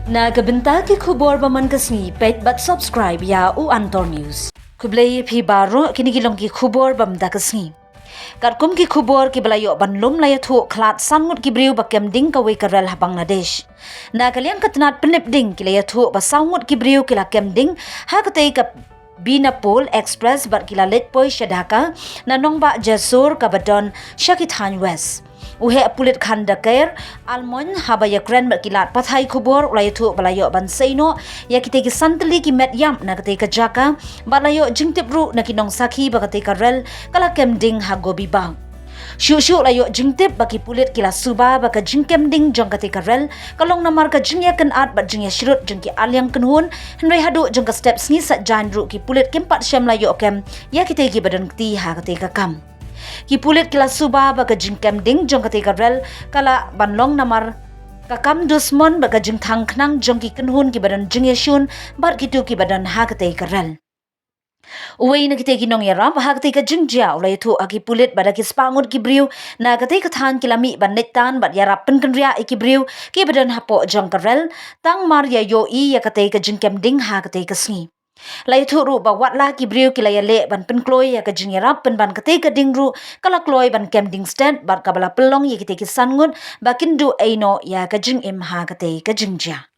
Nagabenta ki khubor baman kasni pet but subscribe ya u Antor News. Kublay phi baro kinigilong ki khubor bam da kasni. Karkum ki khubor ki balayo banlum laya thu Khlad ngut ki briew bakem ding kawei karel ha Bangladesh. Nagalian katnat penip ding ki laya thu basangut ki briew ki la kem ding ha katay kap Binapol Express bar kila letpoy Shadhaka nanong ba Jasur Kabadon Shakithan West. Uhe pulit khanda kair almon habaya kren bar kilat pathai khubor ulayathu balayo banseino yakite ki santli ki met yam nakate ka jaka balayo jingtipru nakinong sakhi bakate ka rel kala kem ding ha gobi bang. Syu layo jingtip baki pulit kila suba baka jingkem ding jangkate karel kalong namar ka jingya kan at bat jingya shrut jengki alyang kenhun henry hadu jengka steps ni sat janru ki pulit kempat syam layo kem ya kite ki badan kti ha kate ka kam ki pulit kila suba baka jingkem ding jangkate karel kala banlong namar kakam dusmon baka jingthang knang jengki kenhun ki badan jingya shun bat kitu ki badan ha kate karel. Uway na kitay ginong yaram, bahagtay ka jingjia, ulay ito agi pulit bada kispangot ki briew, na katay kathan kilami banitan, bad yarapan kanria iki briew, ki badan hapo jang karel, tang marya yo ya katay ka jingkem ding ha katay kasngi. Lay ito ru bawat la ki briew kilaya le ban penkloy ya ka jingyarap pen ban katay ka ding ru, kalakloy ban kem ding stand, bad kabala pelong ya kitay kisangun, bakin du aino ya ka jingim ha katay ka jingjia.